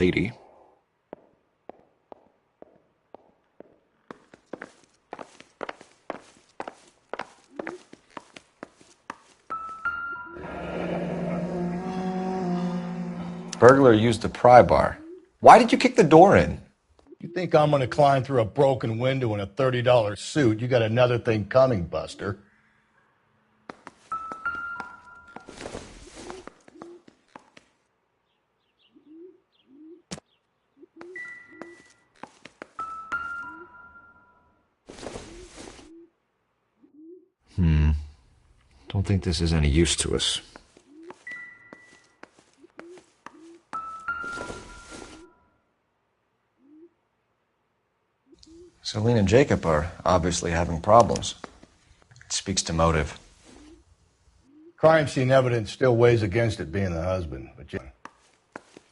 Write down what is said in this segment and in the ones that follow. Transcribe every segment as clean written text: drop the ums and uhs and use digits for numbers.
lady. Burglar used a pry bar. Why did you kick the door in? You think I'm going to climb through a broken window in a $30 suit? You got another thing coming, Buster. Don't think this is any use to us. Celine and Jacob are obviously having problems. It speaks to motive. Crime scene evidence still weighs against it being the husband. But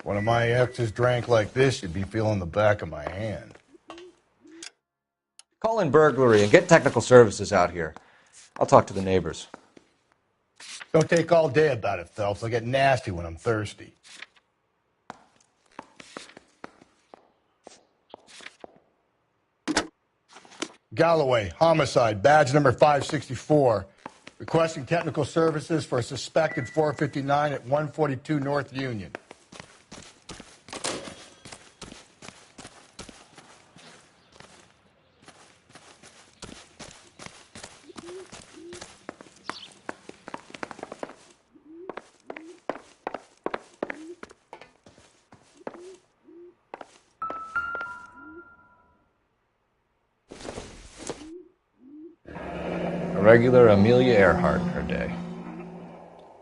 one of my exes drank like this, you'd be feeling the back of my hand. Call in burglary and get technical services out here. I'll talk to the neighbors. Don't take all day about it, Phelps. I'll get nasty when I'm thirsty. Galloway, homicide, badge number 564. Requesting technical services for a suspected 459 at 142 North Union. A regular Amelia Earhart in her day.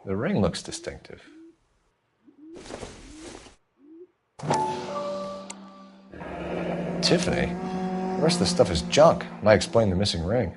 The ring looks distinctive. Tiffany? The rest of the stuff is junk. Might explain the missing ring.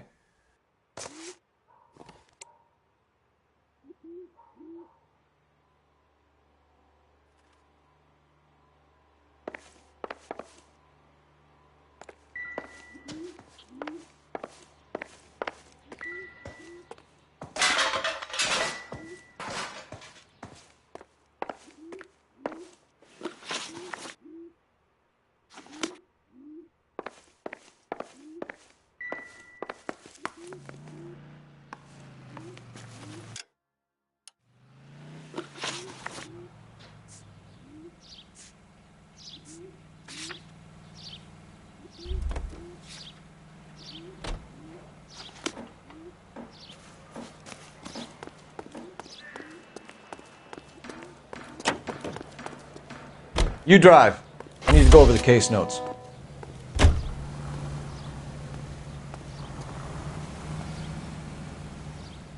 You drive. I need to go over the case notes.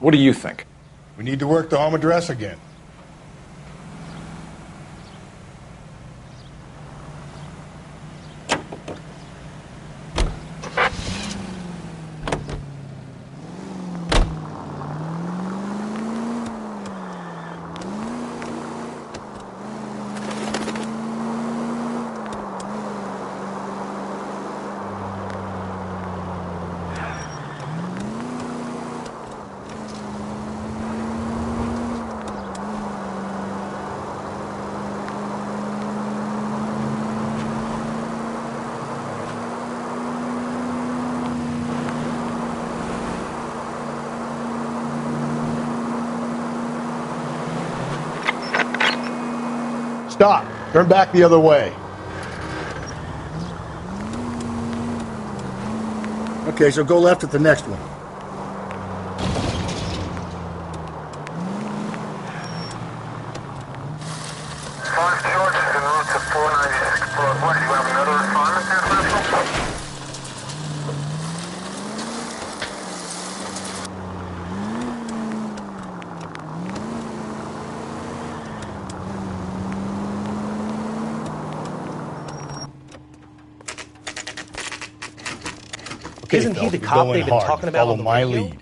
What do you think? We need to work the home address again. Stop. Turn back the other way. Okay, so go left at the next one. George is en route to 496 Broadway. Do you have another assignment there, Central? Okay, Isn't he Phelps, the you're cop going they've been hard. talking about Follow on the my radio? lead.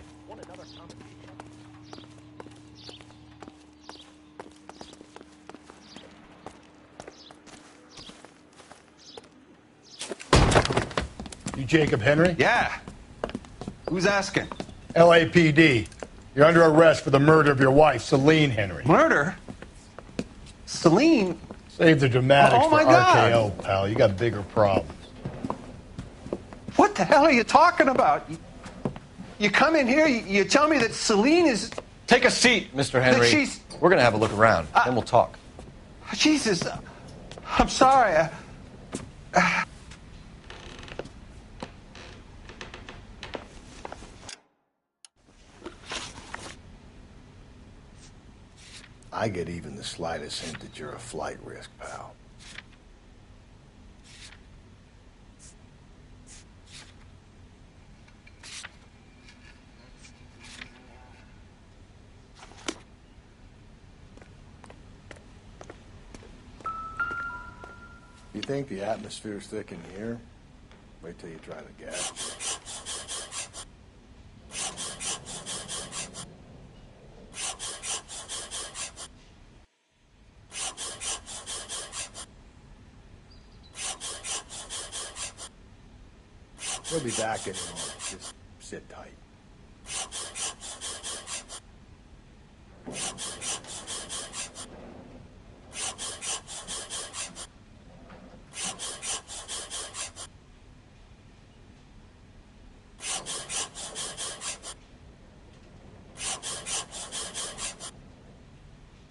You Jacob Henry? Yeah. Who's asking? LAPD. You're under arrest for the murder of your wife, Celine Henry. Murder? Celine? Save the dramatics Oh, for my God. RKO, pal. You got bigger problems. What the hell are you talking about? You come in here, you tell me that Celine is... Take a seat, Mr. Henry. That she's... We're going to have a look around, then we'll talk. Jesus, I'm sorry. I get even the slightest hint that you're a flight risk, pal. You think the atmosphere's thick in here? Wait till you try the gas. We'll be back in a moment. Just sit tight.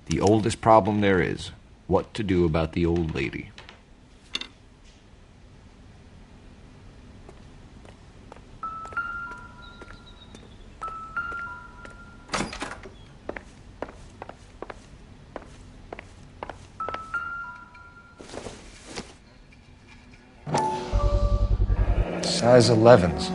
The oldest problem there is, what to do about the old lady. Size 11s.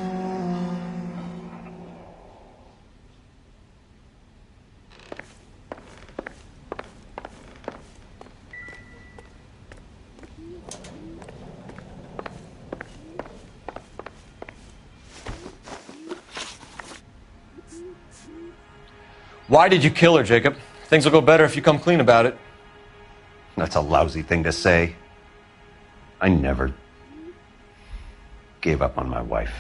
Why did you kill her, Jacob? Things will go better if you come clean about it. That's a lousy thing to say. I never gave up on my wife.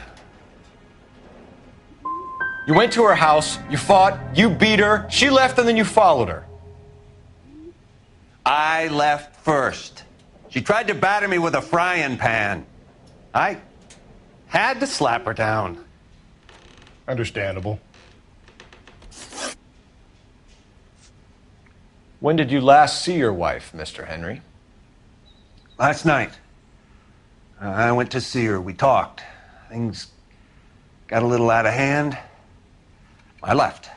You went to her house, you fought, you beat her, she left, and then you followed her. I left first. She tried to batter me with a frying pan. I had to slap her down. Understandable. When did you last see your wife, Mr. Henry? Last night. I went to see her. We talked. Things got a little out of hand. I left.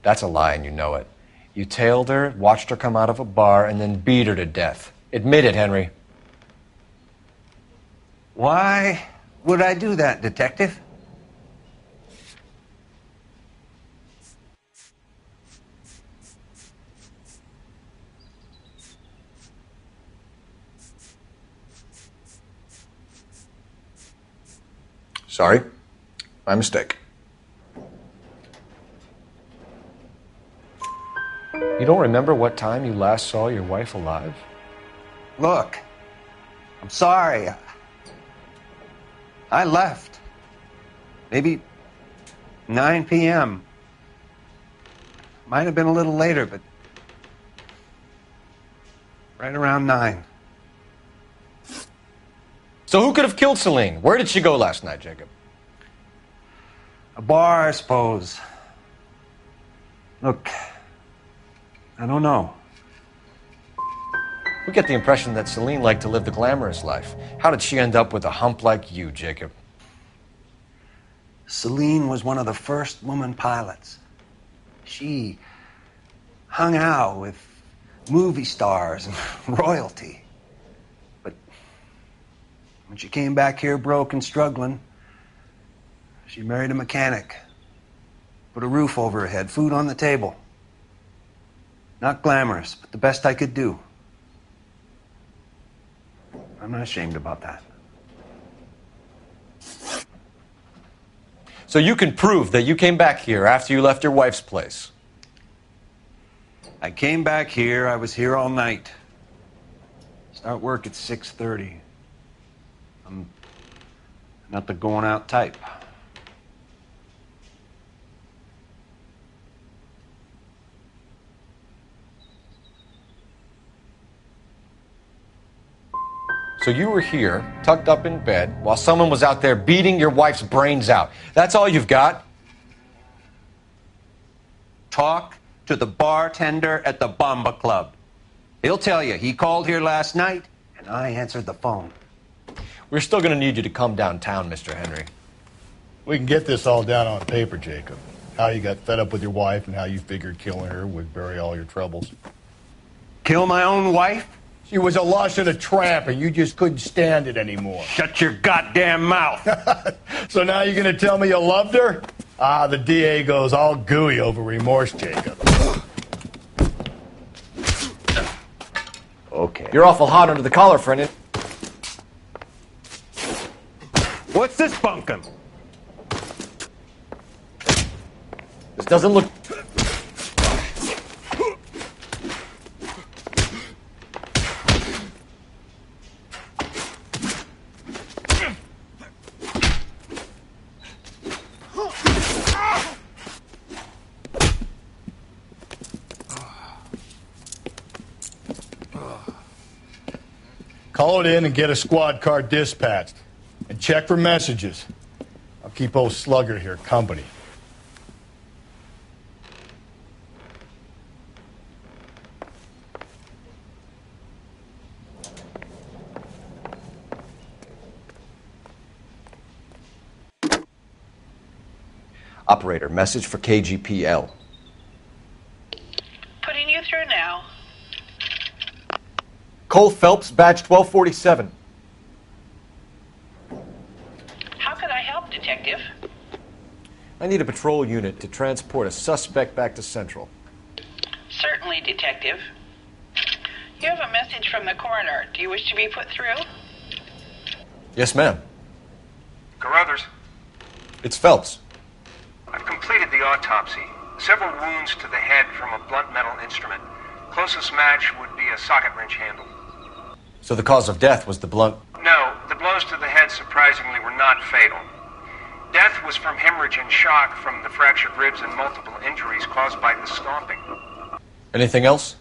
That's a lie, and you know it. You tailed her, watched her come out of a bar, and then beat her to death. Admit it, Henry. Why would I do that, Detective? Sorry. My mistake. You don't remember what time you last saw your wife alive? Look, I'm sorry. I left. Maybe 9 p.m. Might have been a little later, but right around 9. So who could have killed Celine? Where did she go last night, Jacob? A bar, I suppose. Look, I don't know. We get the impression that Celine liked to live the glamorous life. How did she end up with a hump like you, Jacob? Celine was one of the first woman pilots. She hung out with movie stars and royalty. But when she came back here broke and struggling, she married a mechanic. Put a roof over her head, food on the table. Not glamorous, but the best I could do. I'm not ashamed about that. So you can prove that you came back here after you left your wife's place? I came back here. I was here all night. Start work at 6:30. I'm not the going out type. So you were here, tucked up in bed, while someone was out there beating your wife's brains out. That's all you've got? Talk to the bartender at the Bomba Club. He'll tell you he called here last night, and I answered the phone. We're still going to need you to come downtown, Mr. Henry. We can get this all down on paper, Jacob. How you got fed up with your wife and how you figured killing her would bury all your troubles. Kill my own wife? She was a lush and a tramp, and you just couldn't stand it anymore. Shut your goddamn mouth. So now you're going to tell me you loved her? Ah, the DA goes all gooey over remorse, Jacob. Okay. You're awful hot under the collar, friend. What's this bunkum? This doesn't look... Call it in and get a squad car dispatched. And check for messages. I'll keep old Slugger here company. Operator, message for KGPL. Putting you through now. Cole Phelps, badge 1247. How can I help, Detective? I need a patrol unit to transport a suspect back to Central. Certainly, Detective. You have a message from the coroner. Do you wish to be put through? Yes, ma'am. Carruthers, It's Phelps. I've completed the autopsy. Several wounds to the head from a blunt metal instrument. Closest match would be a socket wrench handle. So the cause of death was the blunt... No, the blows to the head surprisingly were not fatal. Death was from hemorrhage and shock from the fractured ribs and multiple injuries caused by the stomping. Anything else?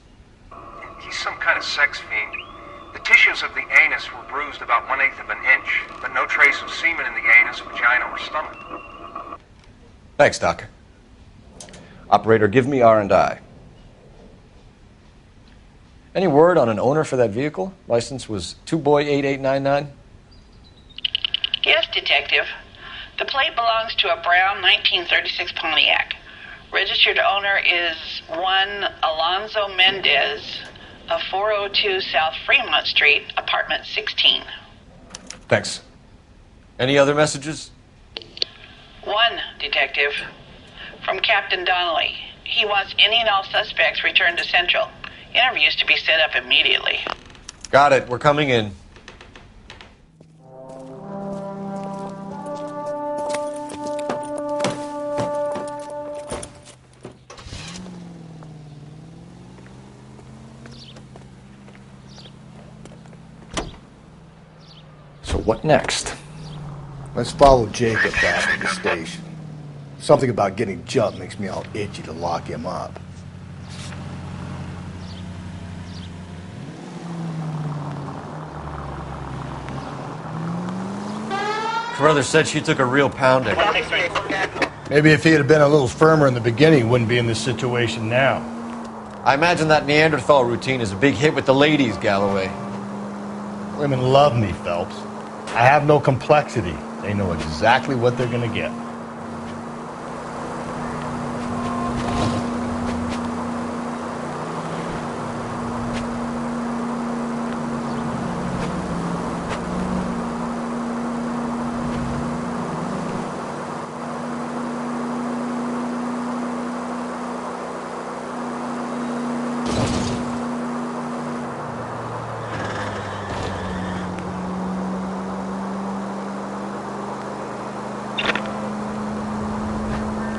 He's some kind of sex fiend. The tissues of the anus were bruised about 1/8 of an inch, but no trace of semen in the anus, vagina, or stomach. Thanks, Doc. Operator, give me R&I. Any word on an owner for that vehicle? License was 2boy8899. Yes, Detective. The plate belongs to a brown 1936 Pontiac. Registered owner is one Alonzo Mendez of 402 South Fremont Street, apartment 16. Thanks. Any other messages? One, Detective. From Captain Donnelly. He wants any and all suspects returned to Central. Interviews to be set up immediately. Got it. We're coming in. So what next? Let's follow Jacob back to the station. Something about getting jumped makes me all itchy to lock him up. Carruthers said she took a real pounding. Maybe if he had been a little firmer in the beginning, he wouldn't be in this situation now. I imagine that Neanderthal routine is a big hit with the ladies, Galloway. Women love me, Phelps. I have no complexity. They know exactly what they're going to get.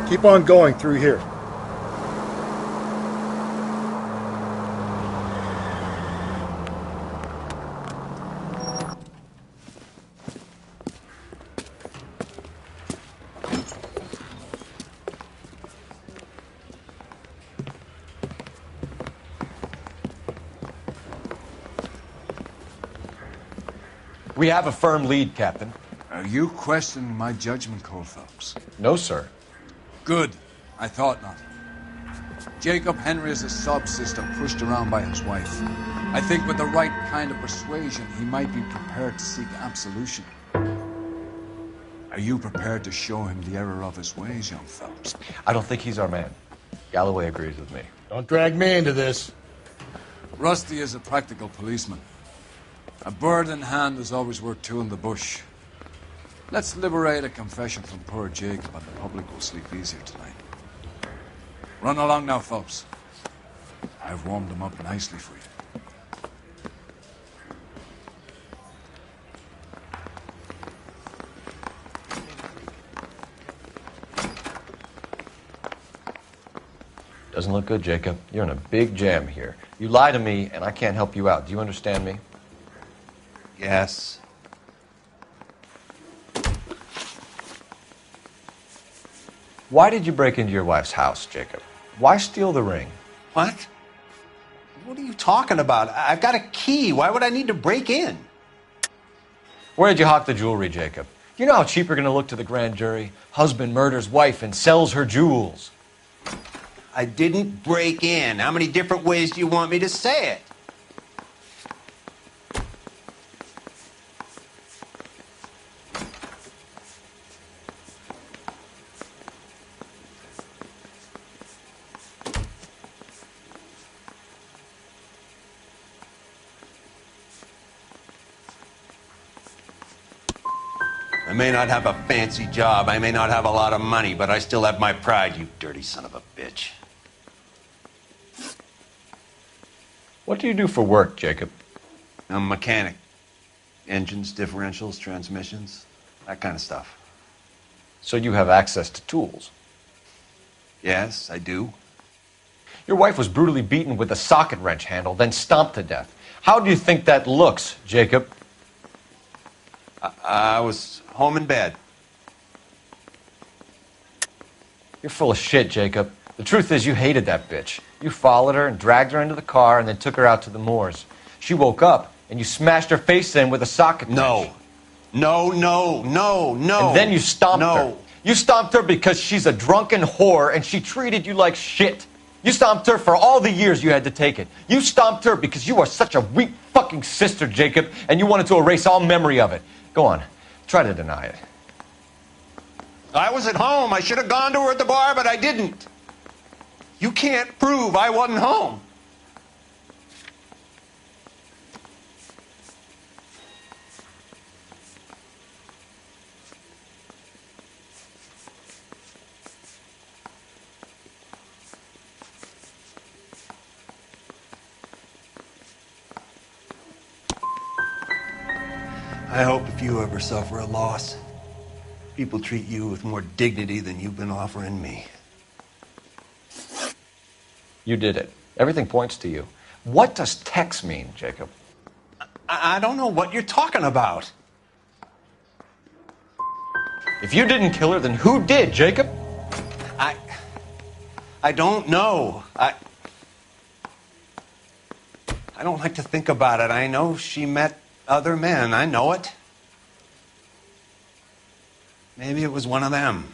Keep on going through here. We have a firm lead, Captain. Are you questioning my judgment call, Phelps? No, sir. Good. I thought not. Jacob Henry is a sob-sister pushed around by his wife. I think with the right kind of persuasion, he might be prepared to seek absolution. Are you prepared to show him the error of his ways, young Phelps? I don't think he's our man. Galloway agrees with me. Don't drag me into this. Rusty is a practical policeman. A bird in hand is always worth two in the bush. Let's liberate a confession from poor Jacob, and the public will sleep easier tonight. Run along now, Phelps. I've warmed them up nicely for you. Doesn't look good, Jacob. You're in a big jam here. You lie to me, and I can't help you out. Do you understand me? Yes. Why did you break into your wife's house, Jacob? Why steal the ring? What? What are you talking about? I've got a key. Why would I need to break in? Where did you hawk the jewelry, Jacob? You know how cheap you're going to look to the grand jury? Husband murders wife and sells her jewels. I didn't break in. How many different ways do you want me to say it? I may not have a fancy job, I may not have a lot of money, but I still have my pride, you dirty son of a bitch. What do you do for work, Jacob? I'm a mechanic. Engines, differentials, transmissions, that kind of stuff. So you have access to tools. Yes, I do. Your wife was brutally beaten with a socket wrench handle, then stomped to death. How do you think that looks, Jacob? I was home in bed. You're full of shit, Jacob. The truth is you hated that bitch. You followed her and dragged her into the car and then took her out to the moors. She woke up and you smashed her face in with a socket wrench. No. And then you stomped her. You stomped her because she's a drunken whore and she treated you like shit. You stomped her for all the years you had to take it. You stomped her because you are such a weak fucking sister, Jacob, and you wanted to erase all memory of it. Go on. Try to deny it. I was at home. I should have gone to her at the bar, but I didn't. You can't prove I wasn't home. I hope if you ever suffer a loss, people treat you with more dignity than you've been offering me. You did it. Everything points to you. What does Tex mean, Jacob? I don't know what you're talking about. If you didn't kill her, then who did, Jacob? I don't know. I don't like to think about it. I know she met other men. I know it. Maybe it was one of them.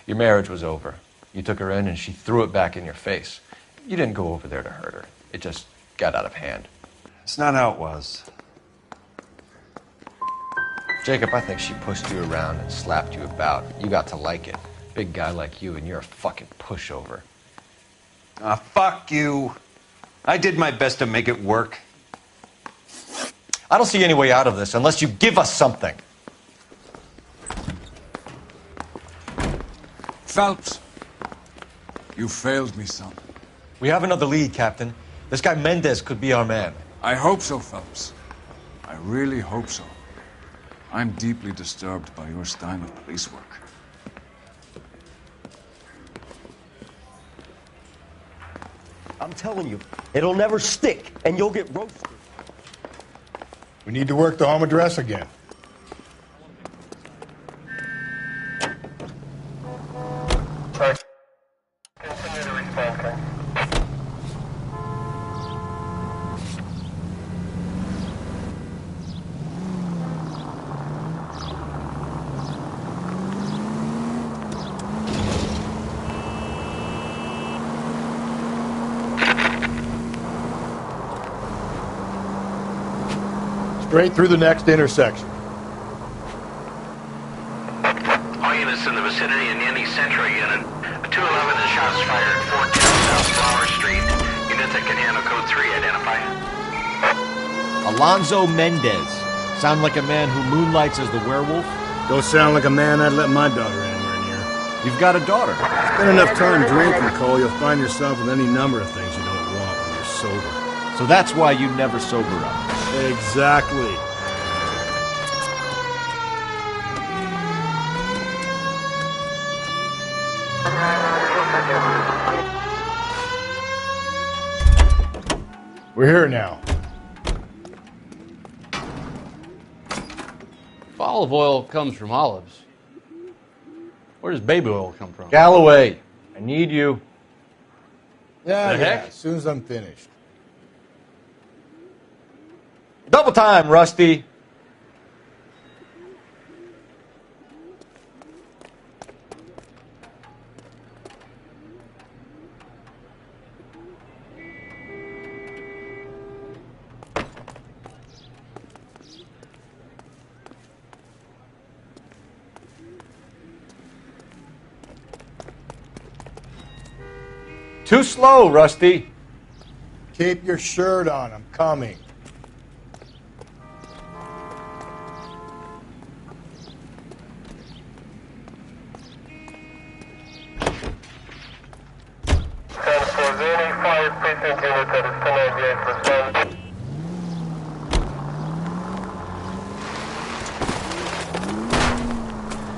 Your marriage was over. You took her in and she threw it back in your face. You didn't go over there to hurt her. It just got out of hand. It's not how it was. Jacob, I think she pushed you around and slapped you about. You got to like it. Big guy like you, and you're a fucking pushover. Ah, fuck you. I did my best to make it work. I don't see any way out of this unless you give us something. Phelps, you failed me, son. We have another lead, Captain. This guy Mendez could be our man. I hope so, Phelps. I really hope so. I'm deeply disturbed by your style of police work. I'm telling you, it'll never stick, and you'll get roasted. We need to work the home address again. Continue to respond, King. Straight through the next intersection. All units in the vicinity in any Central unit. 211 is shots fired at 410 South Flower Street. Units that can handle code 3 identify. Alonzo Mendez. Sound like a man who moonlights as the werewolf? Don't sound like a man I'd let my daughter anywhere near. You've got a daughter. Spend enough time drinking, Cole, you'll find yourself with any number of things you don't want when you're sober. So that's why you never sober up. Exactly. We're here now. If olive oil comes from olives, where does baby oil come from? Galloway, I need you. Yeah, The heck? as soon as I'm finished. Double time, Rusty. Too slow, Rusty. Keep your shirt on. I'm coming.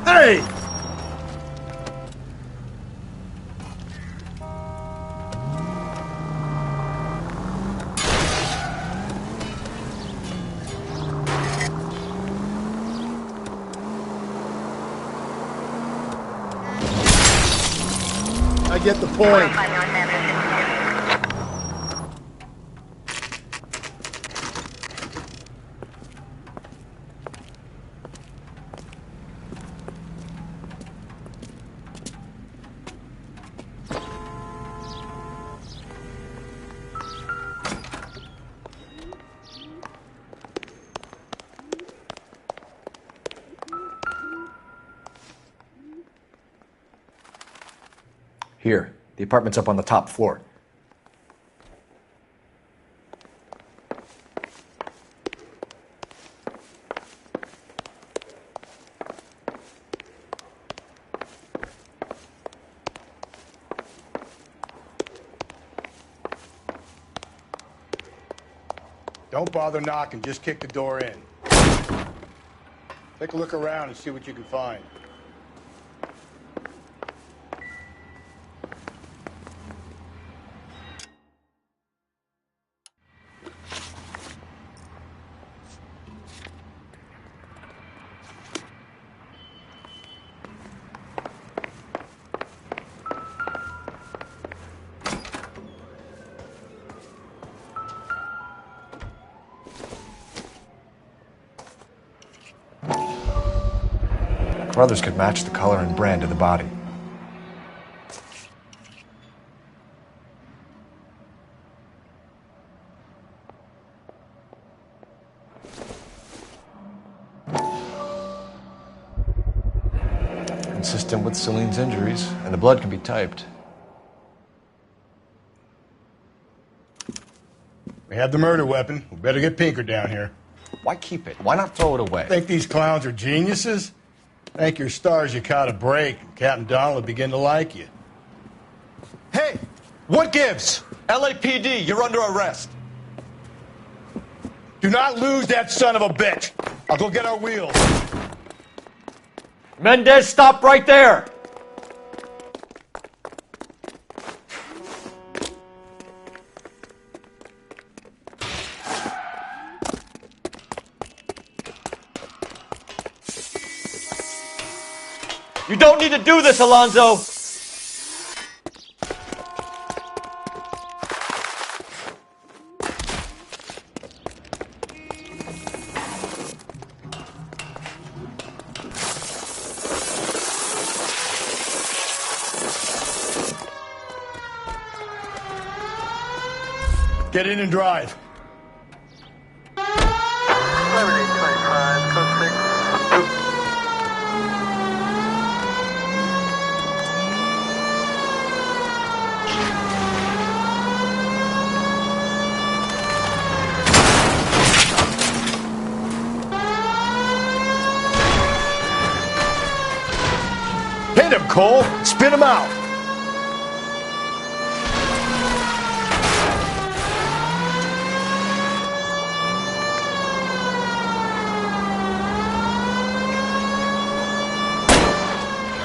Hey! I get the point. Here, the apartment's up on the top floor. Don't bother knocking. Just kick the door in. Take a look around and see what you can find. Brothers could match the color and brand of the body. Consistent with Celine's injuries, and the blood can be typed. We have the murder weapon. We better get Pinker down here. Why keep it? Why not throw it away? Think these clowns are geniuses? Thank your stars you caught a break. Captain Donald will begin to like you. Hey, what gives? LAPD, you're under arrest. Do not lose that son of a bitch. I'll go get our wheels. Mendez, stop right there. You don't need to do this, Alonzo. Get in and drive. Clever Hit him, Cole. Spit him out.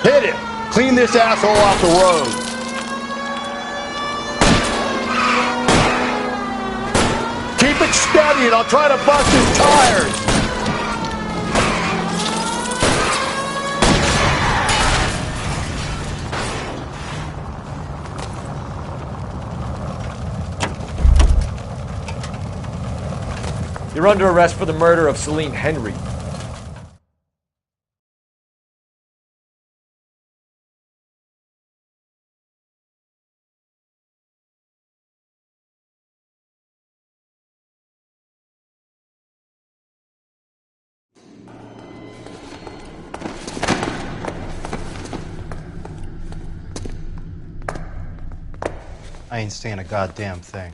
Hit him. Clean this asshole off the road. Keep it steady and I'll try to bust his tires. You're under arrest for the murder of Celine Henry. I ain't saying a goddamn thing.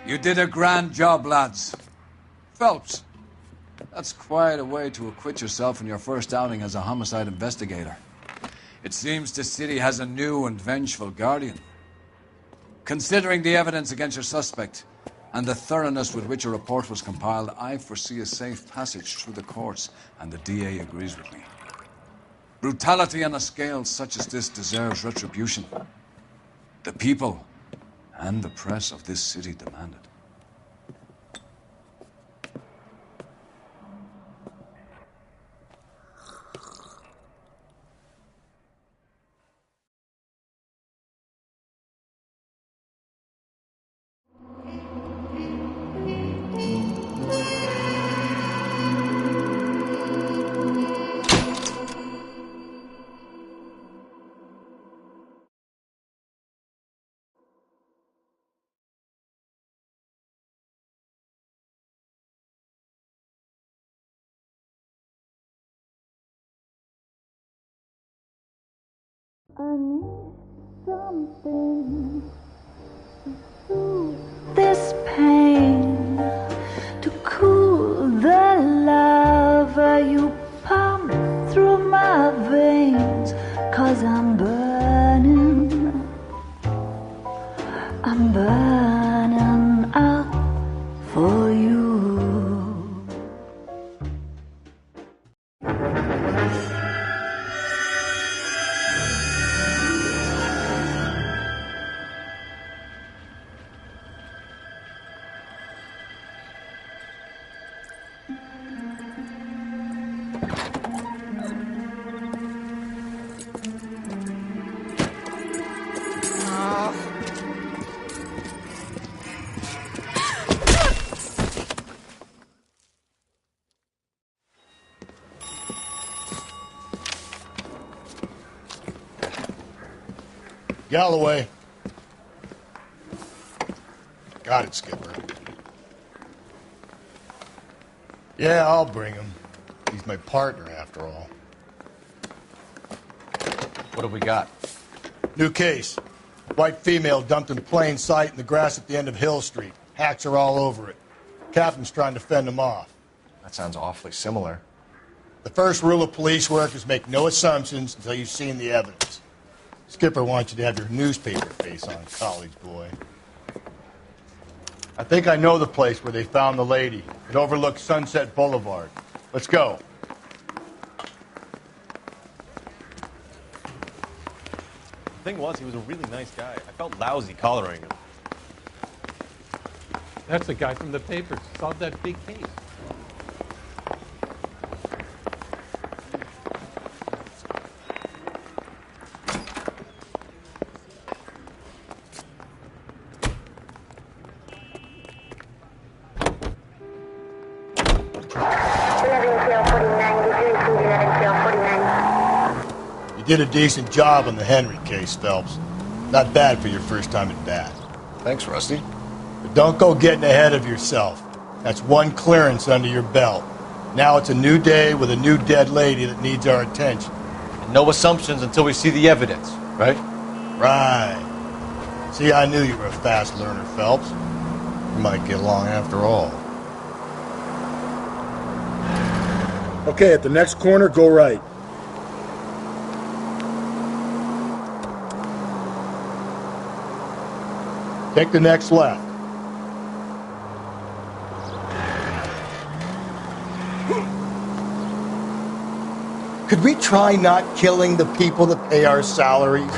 You did a grand job, lads. Phelps, that's quite a way to acquit yourself in your first outing as a homicide investigator. It seems the city has a new and vengeful guardian. Considering the evidence against your suspect and the thoroughness with which a report was compiled, I foresee a safe passage through the courts, and the DA agrees with me. Brutality on a scale such as this deserves retribution. The people and the press of this city demand it. I need something to soothe this pain, to cool the lava you pump through my veins, 'cause I'm burning up for you. Galloway. Got it, Skipper. Yeah, I'll bring him. He's my partner, after all. What have we got? New case. White female dumped in plain sight in the grass at the end of Hill Street. Hacks are all over it. Captain's trying to fend them off. That sounds awfully similar. The first rule of police work is make no assumptions until you've seen the evidence. Skipper wants you to have your newspaper face on, college boy. I think I know the place where they found the lady. It overlooks Sunset Boulevard. Let's go. The thing was, he was a really nice guy. I felt lousy collaring him. That's the guy from the papers. Solved that big case. You did a decent job on the Henry case, Phelps. Not bad for your first time at bat. Thanks, Rusty. But don't go getting ahead of yourself. That's one clearance under your belt. Now it's a new day with a new dead lady that needs our attention. And no assumptions until we see the evidence, right? Right. See, I knew you were a fast learner, Phelps. You might get along after all. Okay, at the next corner, go right. Take the next left. Could we try not killing the people that pay our salaries?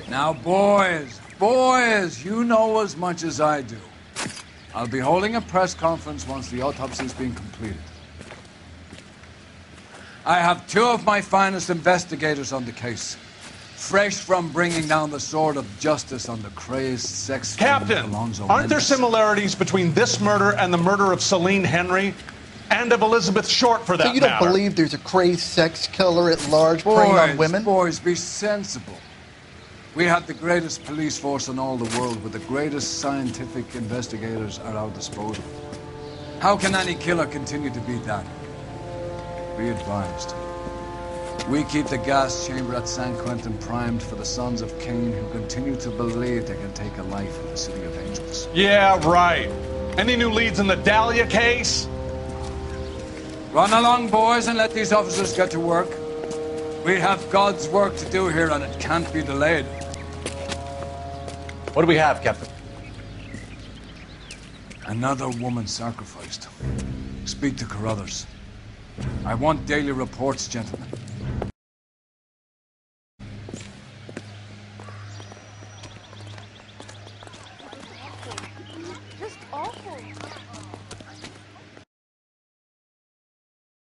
Now, boys, you know as much as I do. I'll be holding a press conference once the autopsy's been completed. I have two of my finest investigators on the case, fresh from bringing down the sword of justice on the crazed sex Captain, Alonzo aren't there Mendes. similarities between this murder and the murder of Celine Henry? And of Elizabeth Short, for that So you don't matter? believe there's a crazed sex killer at large preying on women? Boys, be sensible. We have the greatest police force in all the world, with the greatest scientific investigators at our disposal. How can any killer continue to beat that? Be advised. We keep the gas chamber at San Quentin primed for the sons of Cain who continue to believe they can take a life in the City of Angels. Yeah, right. Any new leads in the Dahlia case? Run along, boys, and let these officers get to work. We have God's work to do here, and it can't be delayed. What do we have, Captain? Another woman sacrificed. Speak to Carruthers. I want daily reports, gentlemen.